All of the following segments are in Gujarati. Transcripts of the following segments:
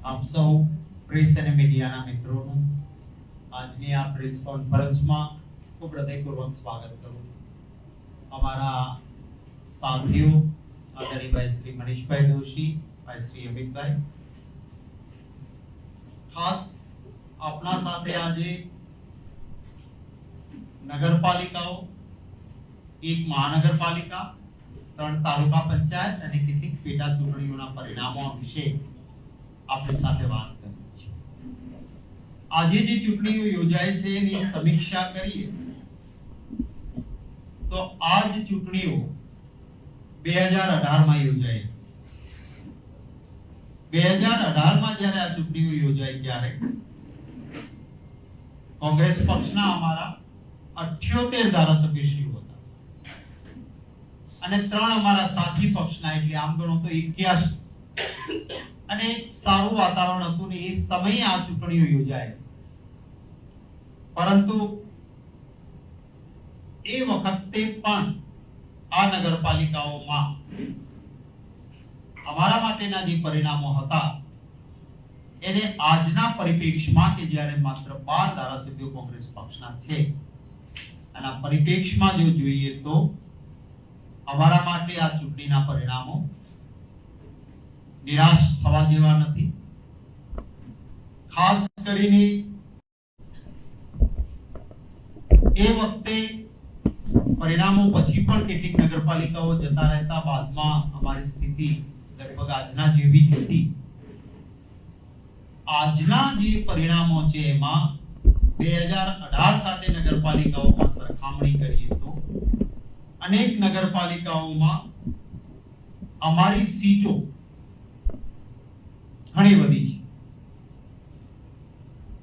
આપ સૌ પ્રેસ અને મીડિયાના મિત્રોનું આજની આ પ્રેસ કોન્ફરન્સમાં ખૂબ હૃદયપૂર્વક સ્વાગત કરું છું. અમારા સાથીઓ આદરણીય ભાઈ શ્રી મનીષભાઈ દોશી, ભાઈ શ્રી અમિતભાઈ, ખાસ આપના સાથે આજે નગરપાલિકાઓ, એક મહાનગરપાલિકા, 3 તાલુકા પંચાયત અને કેટલીક પેટા ચૂંટણીઓના પરિણામો વિશે આપણી સાથે વાત કરવી છે. આજે જે ચૂંટણીઓ યોજાય છે એની સમીક્ષા કરીએ તો આ જ ચૂંટણીઓ 2018 માં યોજાઈ. 2018 માં જ્યારે આ ચૂંટણીઓ યોજાઈ ત્યારે કોંગ્રેસ પક્ષના અમારા 78 ધારાસભ્યશ્રીઓ હતા અને 3 અમારા સાથી પક્ષના, એટલે આમ ગણો તો 81, અને સારું વાતાવરણ હતું ને એ સમયે આ ચૂંટણીઓ યોજાય. પરંતુ એ વખતે પણ આ નગરપાલિકાઓમાં અમારા માટેના જે પરિણામો હતા એને આજના પરિપ્રેક્ષમાં કે જ્યારે માત્ર 12 ધારાસભ્યો કોંગ્રેસ પક્ષના છે, આના પરિપ્રેક્ષમાં જો જોઈએ તો અમારા માટે આ ચૂંટણીના પરિણામો નિરાશ થવા જેવા નથી. ખાસ કરીને એ વખતે પરિણામો પછી પણ કેટલીક નગરપાલિકાઓ જતા રહેતા બાદમાં અમારી સ્થિતિ લગભગ આજના જેવી જ હતી. આજના જે પરિણામો છે એમાં 2018 સાથે નગરપાલિકાઓમાં સરખામણી કરીએ તો અનેક નગરપાલિકાઓમાં અમારી સીટો ઘણી વધી છે.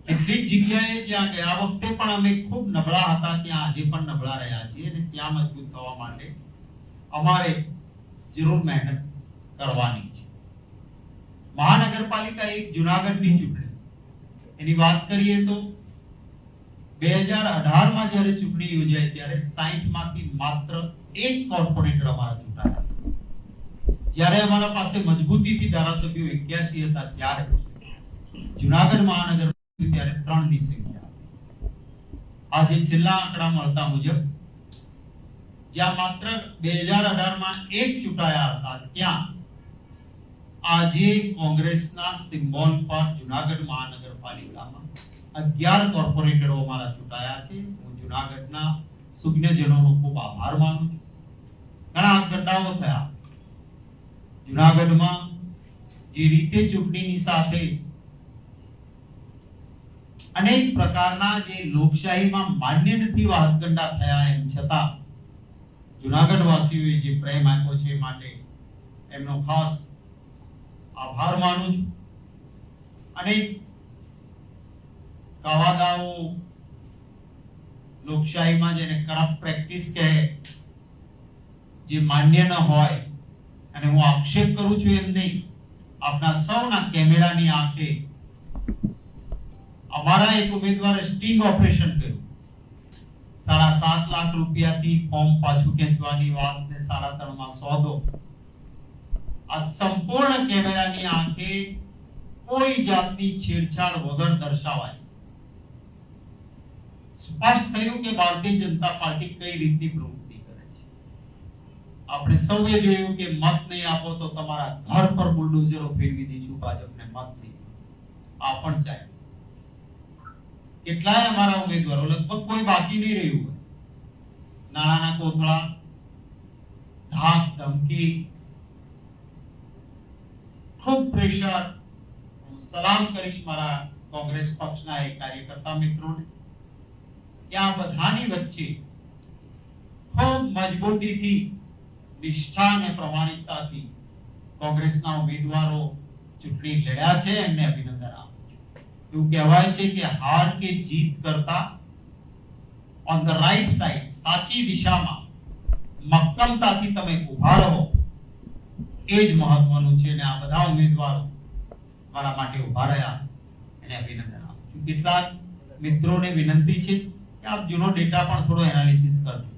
કેટલીક જગ્યાએ જ્યાં ગયા વખતે પણ અમે ખૂબ નબળા હતા ત્યાં આજે પણ નબળા રહ્યા છીએ અને ત્યાં મજબૂત થવા માટે અમારે જરૂર મહેનત કરવાની છે. મહાનગરપાલિકા એક જુનાગઢની ચૂંટણી, એની વાત કરીએ તો 2018 માં જ્યારે ચૂંટણી યોજાઈ ત્યારે 60 માંથી માત્ર એક કોર્પોરેટર અમારા ચૂંટાયા. જ્યારે અમારા પાસે મજબૂતીથી ધારાસભ્યો 81 હતા ત્યારે જુનાગઢ મહાનગર ત્યારે 3 ની સંખ્યા. આજે છેલ્લા આંકડા મળતા મુજબ જ્યાં માત્ર 2018 માં એક ચૂંટાયા હતા ત્યાં આજે કોંગ્રેસના સિમ્બોલ પર જુનાગઢ મહાનગરપાલિકામાં 11 કોર્પોરેટરો અમારા ચૂંટાયા છે. હું જુનાગઢના સુજ્ઞજનોનો ખૂબ આભાર માનું છું. ઘણા ગઢાઓ થયા જુનાગઢમાં. જે રીતે ચૂંટણીની સાથે અનેક પ્રકારના જે લોકશાહીમાં માન્ય નથી વાસગંડા થયા, એમ છતાં જુનાગઢ વાસીઓએ જે પ્રેમ આપ્યો છે માટે એમનો ખાસ આભાર માનું છું. અનેક કાવાદાઓ લોકશાહીમાં જેને કરપ્ટ પ્રેક્ટિસ કહે, જે માન્ય ન હોય, અને હું આક્ષેપ કરું છું એમ નહીં, આપના સૌના કેમેરાની આંખે અમારા એક ઉમેદવારે સ્ટિંગ ઓપરેશન કર્યું. 7.5 લાખ રૂપિયાથી ફોર્મ પાછું ખેંચવાની વાત ને 3.5 માં સોદો. આ સંપૂર્ણ કેમેરાની આંખે કોઈ જાતની છેડછાડ વગર દર્શાવાય. સ્પષ્ટ થયું કે ભારતીય જનતા પાર્ટી કઈ રીતની પ્રવૃત્તિ કરે છે. આપણે સૌએ જોયું કે મત નહીં આપો તો તમારા ઘર પર બુલડોઝરો ફેરવી દઈશું, ભાજપને મત નહીં. આ પણ ચાલે. કેટલાય અમારા ઉમેદવારો, લગભગ કોઈ બાકી નહીં રહ્યું હોય, નાના કોથળા, ધાક ધમકી, ખૂબ પ્રેશર. હું સલામ કરીશ મારા કોંગ્રેસ પક્ષના એક કાર્યકર્તા મિત્રોને કે આ બધાની વચ્ચે ખૂબ મજબૂતીથી, નિષ્ઠા અને પ્રમાણિકતાથી કોંગ્રેસના ઉમેદવારો ચૂંટણી લડ્યા છે. એમને અભિનંદન આપું. એવું કહેવાય છે કે હાર કે જીત કરતા ઓન ધ રાઈટ સાઈડ, સાચી દિશામાં મક્કમતાથી તમે ઉભા રહો એ જ મહત્વનું છે. અને આ બધા ઉમેદવારો મારા માટે ઉભા રહ્યા, એને અભિનંદન આપું છું. કેટલાક મિત્રોને વિનંતી છે કે આપ જૂનો ડેટા પણ થોડો એનાલિસિસ કરજો.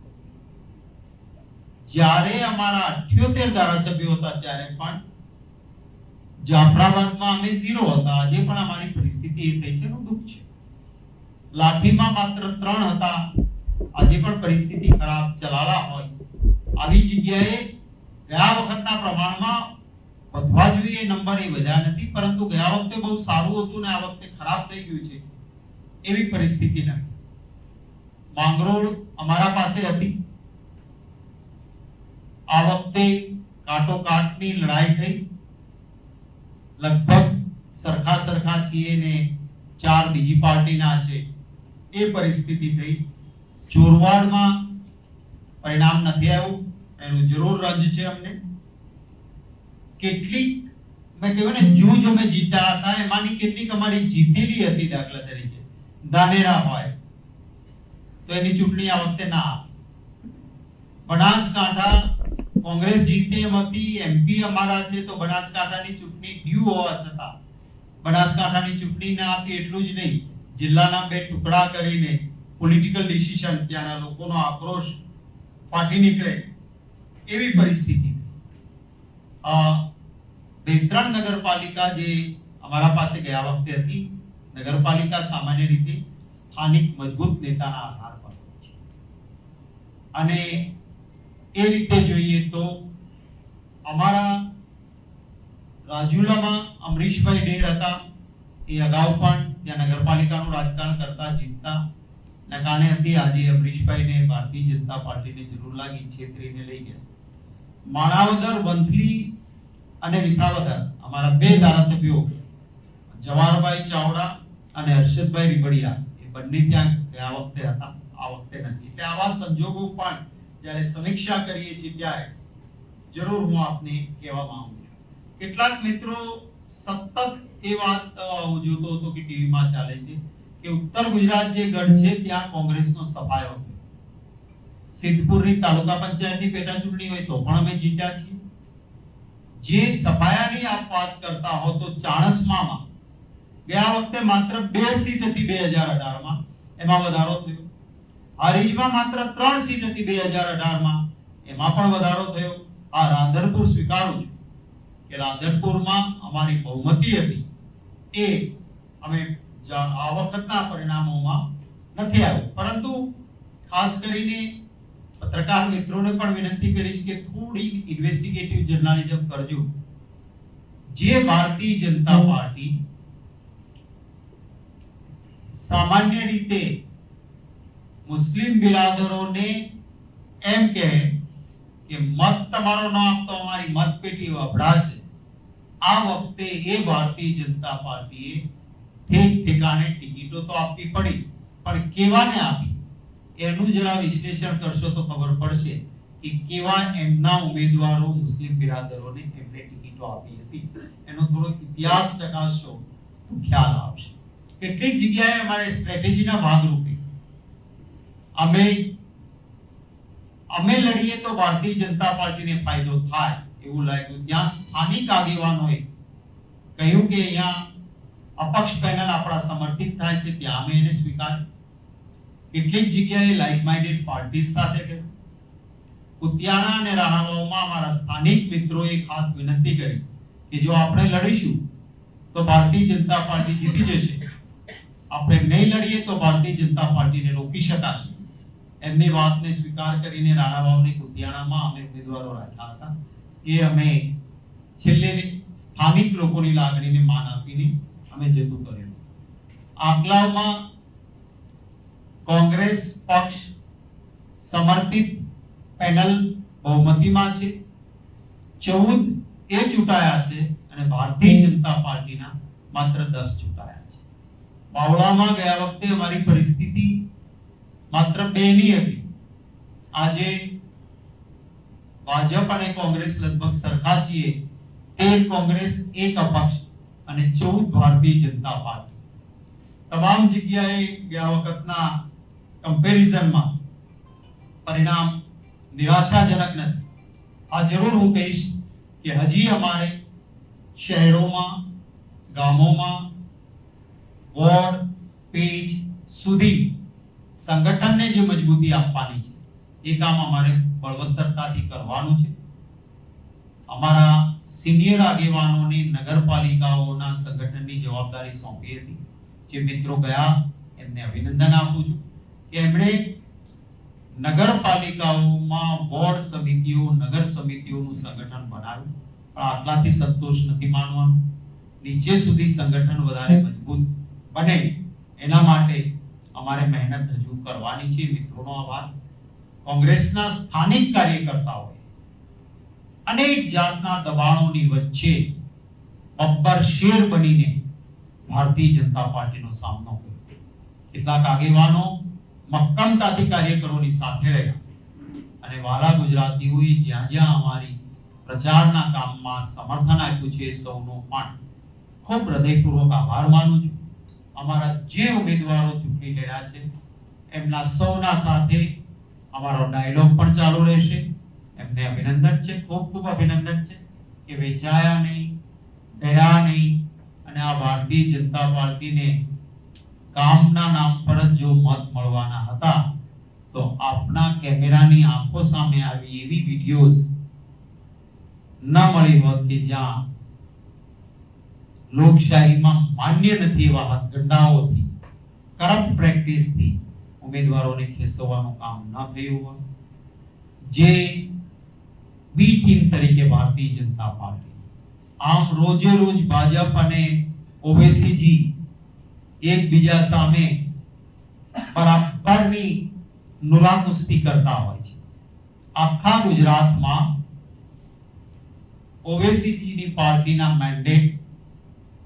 જ્યારે અમારા 78 ધારાસભ્યો હતા ત્યારે પણ જાફરાબાદમાં અમે 0 હતા, આજે પણ અમારી પરિસ્થિતિ એ થઈ છે એનું દુઃખ છે. લાઠીમાં માત્ર 3 હતા, આજે પણ પરિસ્થિતિ ખરાબ. ચલાલા હોય આવી જગ્યાએ ગયા વખતના પ્રમાણમાં વધવા જોઈએ નંબર એ વધ્યા નથી, પરંતુ ગયા વખતે બહુ સારું હતું ને આ વખતે ખરાબ થઈ ગયું છે એવી પરિસ્થિતિ નથી. માંગરોળ અમારા પાસે હતી, આ વખતે કાટોકાટની લડાઈ થઈ, લગભગ સરખા છીએ ને 4 બીજી પાર્ટીના છે એ પરિસ્થિતિ થઈ. ચોરવાડમાં પરિણામ નથી આવ્યું, એનું જરૂર રંજ છે અમને. કેટલીક મેં કહ્યું ને જૂજ અમે જીત્યા હતા, એમાંની કેટલીક અમારી જીતેલી હતી. દાખલા તરીકે ધાનેરા હોય તો એની ચૂંટણી આ વખતે ના આવે. બનાસકાંઠા કોંગ્રેસ જીતે એમ હતી, એમપી અમારા છે તો બનાસકાંઠાની ચૂંટણી ડ્યુ હોવા છતાં બનાસકાંઠાની ચૂંટણી ના આપી. એટલું જ નહીં, જિલ્લાના 2 ટુકડા કરીને પોલિટિકલ ડિસિઝન, ત્યાંના લોકોનો આક્રોશ ફાટી નીકળે એવી પરિસ્થિતિ. 2-3 નગરપાલિકા જે અમારા પાસે ગયા વખતે હતી, નગરપાલિકા સામાન્ય રીતે સ્થાનિક મજબૂત નેતાના આધાર પર છે. અને એ રીતે જોઈએ તો અમારા રાજુલામાં અમરીશભાઈ ડેર હતા, એ અગાઉ પણ ત્યાં નગરપાલિકાનું રાજકારણ કરતા જીતતા ના કારણે હતી. આજે અમરીશભાઈને ભારતીય જનતા પાર્ટીને જરૂર લાગી, છેતરીને લઈ ગયા. માણાવદર, વંથલી અને વિસાવદર અમારા 2 ધારાસભ્યો જવાહરભાઈ ચાવડા અને હર્ષદભાઈ રીબડિયા એ બંને ત્યાં ગયા વખતે હતા, આ વખતે નથી. એટલે આવા સંજોગો પણ જ્યારે સમીક્ષા કરીએ છીએ ત્યારે જરૂર હું આપને કહેવા માંગુ છું. કેટલાક મિત્રો સતત એ વાત હું જોતો હતો કે ટીવીમાં ચાલે છે કે ઉત્તર ગુજરાત જે ગઢ છે ત્યાં કોંગ્રેસનો સફાયો થયો. સિદ્ધપુરની તાલુકા પંચાયતની પેટા ચૂંટણી હોય તો પણ અમે જીત્યા છીએ. જે સફાયાની આપ વાત કરતા હો તો ચાણસ્મામાં ગયા વખતે માત્ર 2 સીટ હતી 2018માં, એમાં વધારો થયો. હારીજમાં માત્ર 3 સીટ હતી 2018માં, એમાં પણ વધારો થયો. આ રાંધણપુર સ્વીકારું છું કે રાંધણપુરમાં અમારી બહુમતી હતી, એ અમે આ વખતના પરિણામોમાં નથી આવ્યું. પરંતુ ખાસ કરીને પત્રકાર મિત્રોને પણ વિનંતી કરીશ કે થોડી ઇન્વેસ્ટિગેટિવ જર્નાલિઝમ કરજો. જે ભારતીય જનતા પાર્ટી સામાન્ય રીતે મુસ્લિમ બિરાદરોને એમ કહે કે મત તમારો ન આપતો અમારી મતપેટી વપરાશે, આ વખતે એ ભારતીય જનતા પાર્ટીએ ઠેક ઠેકાણે ટિકિટો તો આપવી પડી, પણ કેવાને આપી એનું જરા વિશ્લેષણ કરશો તો ખબર પડશે કે કેવા એમના ઉમેદવારો મુસ્લિમ બિરાદરોને એમને ટિકિટો આપી હતી. એનો થોડો ઇતિહાસ ચકાસશો તો ખ્યાલ આવશે. કેટલીક જગ્યાએ અમારે સ્ટ્રેટેજીના ભાગરૂપે અમે લડીએ તો ભારતીય જનતા પાર્ટીને ફાયદો થાય એવું લાગ્યું. ત્યાં સ્થાનિક આગેવાનોએ કહ્યું કે અહીંયા અપક્ષ પેનલ આપણા સમર્થિત થાય છે, ત્યાં અમે એને સ્વીકાર્યું. કેટલીક જગ્યાએ લાઇક માઇન્ડેડ પાર્ટીઝ સાથે ગયું. કુતિયાણા અને રાણાવાવમાં અમારા સ્થાનિક મિત્રોએ ખાસ વિનંતી કરી કે જો આપણે લડીશું તો ભારતીય જનતા પાર્ટી જીતી જશે, આપણે નહીં લડીએ તો ભારતીય જનતા પાર્ટીને રોકી શકાશે. એમની વાતને સ્વીકાર કરીને રાણાવાવની કુતિયાણામાં અમે ઉમેદવારો રાખ્યા હતા. એ અમે છેલ્લે સ્થાનિક લોકોની લાગણીને માન આપીને અમે જતું કર્યું. આકલાવમાં કોંગ્રેસ પક્ષ સમર્થિત પેનલ બહુમતીમાં છે, 14 એ ચૂંટાયા છે અને ભારતીય જનતા પાર્ટીના માત્ર 10 ચૂંટાયા છે. બાવળામાં ગયા વખતે અમારી પરિસ્થિતિ માત્ર 2 ની હતી. આજે ભાજપ અને કોંગ્રેસ લગભગ સરખા છીએ. 13 કોંગ્રેસ, 1 અપક્ષ અને 14 ભારતીય જનતા પાર્ટી. તમામ જગ્યાએ ગયા વખતના કમ્પેરિઝનમાં પરિણામ નિરાશાજનક નથી. આ જરૂર હું કહીશ કે હજી અમારે શહેરોમાં, ગામોમાં, વોર્ડ, પેજ સુધી સંગઠનને જે મજબૂતી આપવાની છે એ કામ અમારે બળવત્તરતાથી કરવાનું છે. અમારા સિનિયર આગેવાનોને નગરપાલિકાઓના સંગઠનની જવાબદારી સોંપી હતી. જે મિત્રો ગયા એમને અભિનંદન આપું છું કે એમણે નગરપાલિકાઓમાં વોર્ડ સમિતિઓ, નગર સમિતિઓનું સંગઠન બનાવ્યું. પણ આટલાથી સંતોષ નથી માનવાનો. નીચે સુધી સંગઠન વધારે મજબૂત બને એના માટે અમારે મહેનત હજુ કરવાની છે. મિત્રોનો આભાર. કોંગ્રેસના સ્થાનિક કાર્યકર્તાઓએ અનેક જાતના દબાણોની વચ્ચે બબ્બર શેર બનીને ભારતીય જનતા પાર્ટીનો સામનો કર્યો. કેટલાક આગેવાનો મક્કમતાથી કાર્યકરોની સાથે રહ્યા અને વાલા ગુજરાતીઓએ જ્યાં જ્યાં અમારી પ્રચારના કામમાં સમર્થન આપ્યું છે સૌનો પણ ખૂબ હૃદયપૂર્વક આભાર માનું છું. અમારા જે ઉમેદવારો ચૂંટણી લડ્યા છે એમના સૌના સાથે અમારો ડાયલોગ પણ ચાલુ રહેશે. એમને અભિનંદન છે, ખૂબ ખૂબ અભિનંદન છે કે વેચાયા નહીં, ડર્યા નહીં અને આ ભારતીય જનતા પાર્ટીને કામના નામ પર જ જો મત મળવાના હતા તો આપના કેમેરાની આંખો સામે આવી એવી વિડિયોઝ ન મળી હોત કે જ્યાં લોકશાહીમાં માન્ય નથી એવા હાથગંડાઓથી, કરપ્ટ પ્રેક્ટિસથી ઉમેદવારોને ખેંચવાનું કામ ન થયું હોય. જે બી ટીમ તરીકે ભારતીય જનતા પાર્ટી આમ રોજે રોજ ભાજપ અને ઓવેસીજી એકબીજા સામે બરાબરની નુરાકુસ્તી કરતા હોય છે. આખા ગુજરાતમાં ઓવેસીજીની પાર્ટીના મેન્ડેટ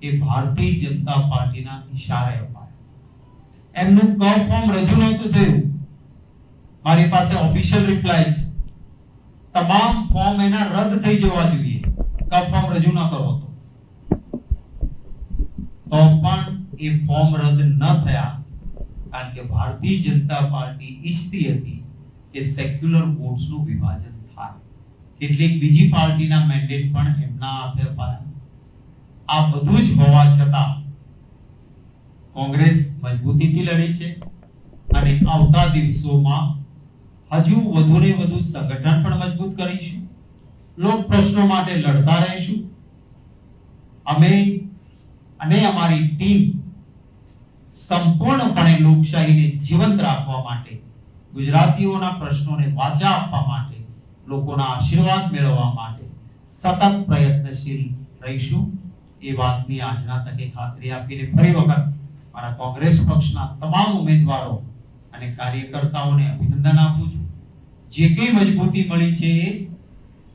એ ભારતીય જનતા પાર્ટીના ઈશારે અપાયા. એમનું ક ફોર્મ રજૂ નહોતું થયું. મારી પાસે ઓફિશિયલ રિપ્લાય છે. તમામ ફોર્મ એના રદ થઈ જવા જોઈએ ક ફોર્મ રજૂ ન કરો તો પણ એ ફોર્મ રદ ન થયા કારણ કે ભારતીય જનતા પાર્ટી ઈચ્છતી હતી કે સેક્યુલર વોટ્સનું વિભાજન થાય. કેટલીક બીજી પાર્ટીના મેન્ડેટ પણ એમના હાથે અપાયા. આ બધું જ હોવા છતાં કોંગ્રેસ મજબૂતીથી લડી છે અને આવતા દિવસોમાં હજુ વધુ ને વધુ સંગઠન પણ મજબૂત કરીશું. લોક પ્રશ્નો માટે લડતા રહીશું. અમે અને અમારી ટીમ સંપૂર્ણપણે લોકશાહીને જીવંત રાખવા માટે, ગુજરાતીઓના પ્રશ્નોને વાચા આપવા માટે, લોકોના આશીર્વાદ મેળવવા માટે સતત પ્રયત્નશીલ રહીશું. એ વાતની આજના તકે ખાતરી આપીને ફરી વખત મારા કોંગ્રેસ પક્ષના તમામ ઉમેદવારો અને કાર્યકર્તાઓને અભિનંદન આપું છું. જે કંઈ મજબૂતી મળી છે એ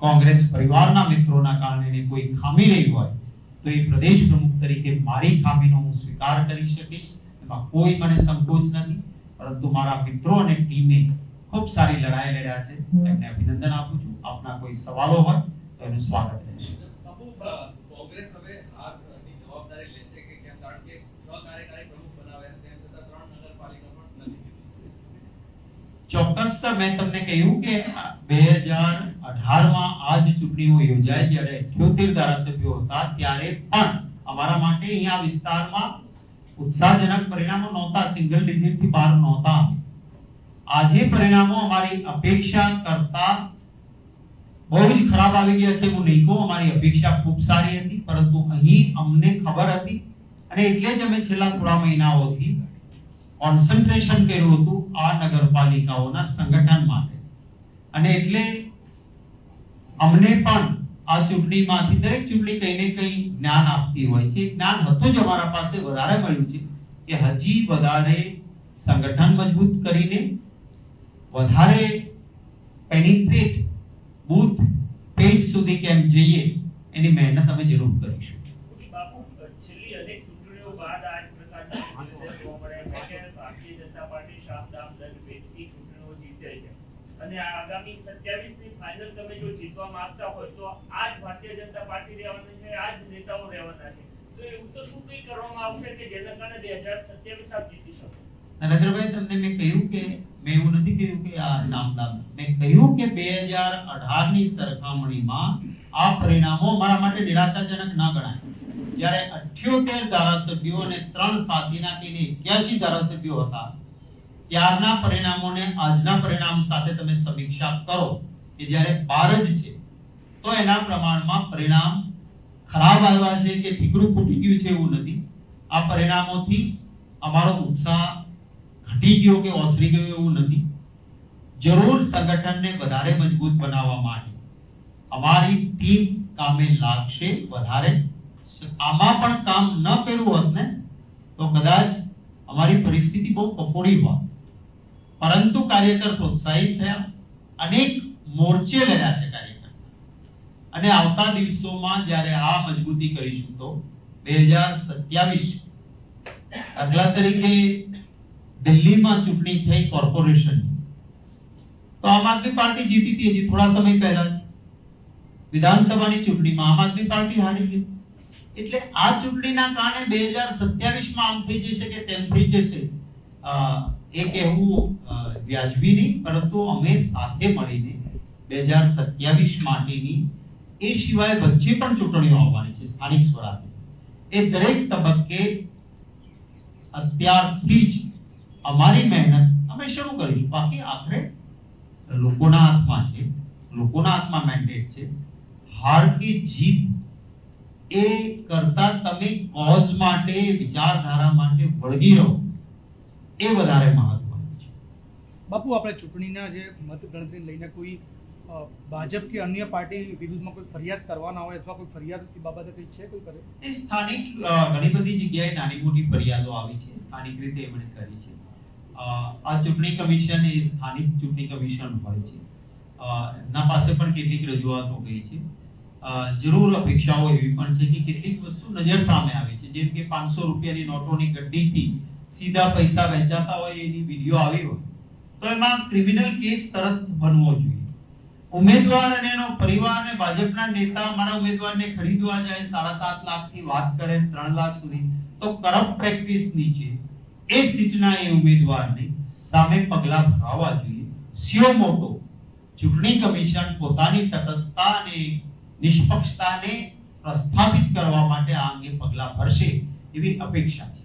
કોંગ્રેસ પરિવારના મિત્રોના કારણે કોઈ ખામી રહી હોય તો એ પ્રદેશ પ્રમુખ તરીકે મારી ખામીનો હું સ્વીકાર કરી શકીશ. એમાં કોઈ મને સંકોચ નથી. પરંતુ મારા મિત્રો અને ટીમે ખૂબ સારી લડાઈ લડ્યા છે. એમને અભિનંદન આપું છું. આપના કોઈ સવાલો હોય તો એનું સ્વાગત રહેશે. કોંગ્રેસ હવે આની જવાબદારી લેશે કે કેમ? કારણ કે 6 કાર્યકારી પ્રમુખ બનાવ્યા તેમ છતાં 3 નગરપાલિકા પણ નથી. ચોક્કસ મેં તમને કહ્યું કે 2018માં આ જ ચૂંટણીઓ યોજાઈ જ્યારે 78 ધારાસભ્યો હતા ત્યારે પણ અમારા માટે અહીંયા વિસ્તારમાં ઉત્સાહજનક પરિણામો નહોતા. સિંગલ ડિજિટ થી બહાર નહોતા. આજે પરિણામો અમારી અપેક્ષા કરતા બહુ જ ખરાબ આવી ગયા છે. હું નહીં કહું અમારી અપેક્ષા ખૂબ સારી હતી, પરંતુ અહીં અમને ખબર હતી અને એટલે જ અમે છેલ્લા થોડા મહિનાઓથી કોન્સન્ટ્રેશન કર્યું હતું આ નગરપાલિકાઓના સંગઠન માટે. અને એટલે અમને પણ આ ચૂંટણીમાંથી દરેક ચૂંટણી કઈ ને કઈ જ્ઞાન આપતી હોય છે. જ્ઞાન હતું જ અમારા પાસે વધારે મળ્યું છે કે હજી વધારે સંગઠન મજબૂત કરીને વધારે પેનિટ્રેટ બૂથ પેજ સુધી કેમ જઈએ એની મહેનત અમે જરૂર કરીશું. બાપુ, છેલ્લી અનેક ચૂંટણીઓ બાદ આ જ પ્રકારની જોવા મળે છે કે ભારતીય જનતા પાર્ટી શામદામ દંડ ભેદથી ચૂંટણીઓ જીતે છે અને આગામી 27ની ફાઇનલ તમે જો જીતવા માંગતા હોય તો આ જ ભારતીય જનતા પાર્ટી રહેવાની છે, આ જ નેતાઓ રહેવાના છે. તો એવું તો શું કંઈ કરવામાં આવશે કે જેના કારણે 2027 આપ જીતી શકો? નરેન્દ્રભાઈ, તમને મેં કહ્યું કે મેં એવું નથી કહ્યું કે આ શામદામ. મેં કહ્યું કે 2018ની સરખામણીમાં આ પરિણામો અમારા માટે નિરાશાજનક ન ગણાય. જ્યારે 78 ધારાસભ્યો અને 3 સાથીના કે 81 ધારાસભ્યો હતા ત્યારના પરિણામોને આજના પરિણામ સાથે તમે સમીક્ષા કરો કે જ્યારે 12 જ છે તો એના પ્રમાણમાં પરિણામ ખરાબ આવ્યા છે કે ઠીકરું ફૂટી ગયું છે એવું નથી. આ પરિણામોથી અમારો ઉત્સાહ ઘટી ગયો કે ઓસરી ગયો એવું નથી. જરૂર સંગઠનને વધારે મજબૂત બનાવવા માટે અમારી ટીમ કામે લાગશે વધારે. આમાં પણ કામ ન કર્યું હોત ને તો કદાચ અમારી પરિસ્થિતિ બહુ કફોડી હોત. પરંતુ કાર્યકર પ્રોત્સાહિત થયા, અનેક મોરચે લડ્યા છે કાર્યકર, અને આવતા દિવસોમાં જ્યારે આ મજબૂતી કરીશું તો 2027 દાખલા તરીકે દિલ્હીમાં ચૂંટણી થઈ કોર્પોરેશન, તો આમ આદમી પાર્ટી જીતી હતી હજી થોડા સમય પહેલા જ. વિધાનસભાની ચૂંટણીમાં આમ આદમી પાર્ટી હારી ગઈ. એટલે આ ચૂંટણીના કારણે 2027 માં આમ થઈ જશે કે તેમ થઈ જશે એ કહેવું વ્યાજબી નહીં. પરંતુ અમે સાથે મળીને 2027 માટેની, એ સિવાય વચ્ચે પણ ચૂંટણીઓ આવવાની છે સ્થાનિક સ્વરાજની, એ દરેક તબક્કે અત્યારથી જ અમારી મહેનત અમે શરૂ કરીશું. બાકી આખરે લોકોના હાથમાં છે, લોકોના હાથમાં મેન્ડેટ છે. હાર કે જીત એ કરતા તમે કોઝ માટે, વિચારધારા માટે વળગી રહો, એ વધારે મહત્વનું છે. બાપુ, આપણે ચૂંટણીના જે મતગણતરી લઈને કોઈ ભાજપ કે અન્ય પાર્ટી વિરુદ્ધમાં કોઈ ફરિયાદ કરવાના હોય અથવા કોઈ ફરિયાદ બાબતે કંઈ છે કોઈ કરે? એ સ્થાનિક ઘણી બધી જગ્યાએ નાની મોટી ફરિયાદો આવી છે, સ્થાનિક રીતે એમણે કરી છે. આ ચૂંટણી કમિશન એ સ્થાનિક ચૂંટણી કમિશન હોય છે, એમના પાસે પણ કેટલીક રજૂઆતો ગઈ છે. જરૂર અપેક્ષાઓ એવી પણ છે કે કેટલીક વસ્તુ નજર સામે આવે છે, જેમ કે 500 રૂપિયાની નોટોની ગड्डीથી સીધા પૈસા વહેંચાતા હોય એની વિડીયો આવી હોય તો એમાં ક્રિમિનલ કેસ તરત બનવો જોઈએ. ઉમેદવાર અને એનો પરિવાર અને ભાજપના નેતા મારા ઉમેદવારને ખરીદવા જાય, 7.5 લાખથી વાત કરે 3 લાખ સુધી, તો કરપ્ટ પ્રેક્ટિસ નીચે એ સીટના એ ઉમેદવારને સામે પગલા ભરવા જોઈએ. સિયો મોટો ચૂંટણી કમિશન પોતાની તટસ્થતા અને નિષ્પક્ષતાને પ્રસ્થાપિત કરવા માટે આ અંગે પગલા ભરશે એવી અપેક્ષા છે.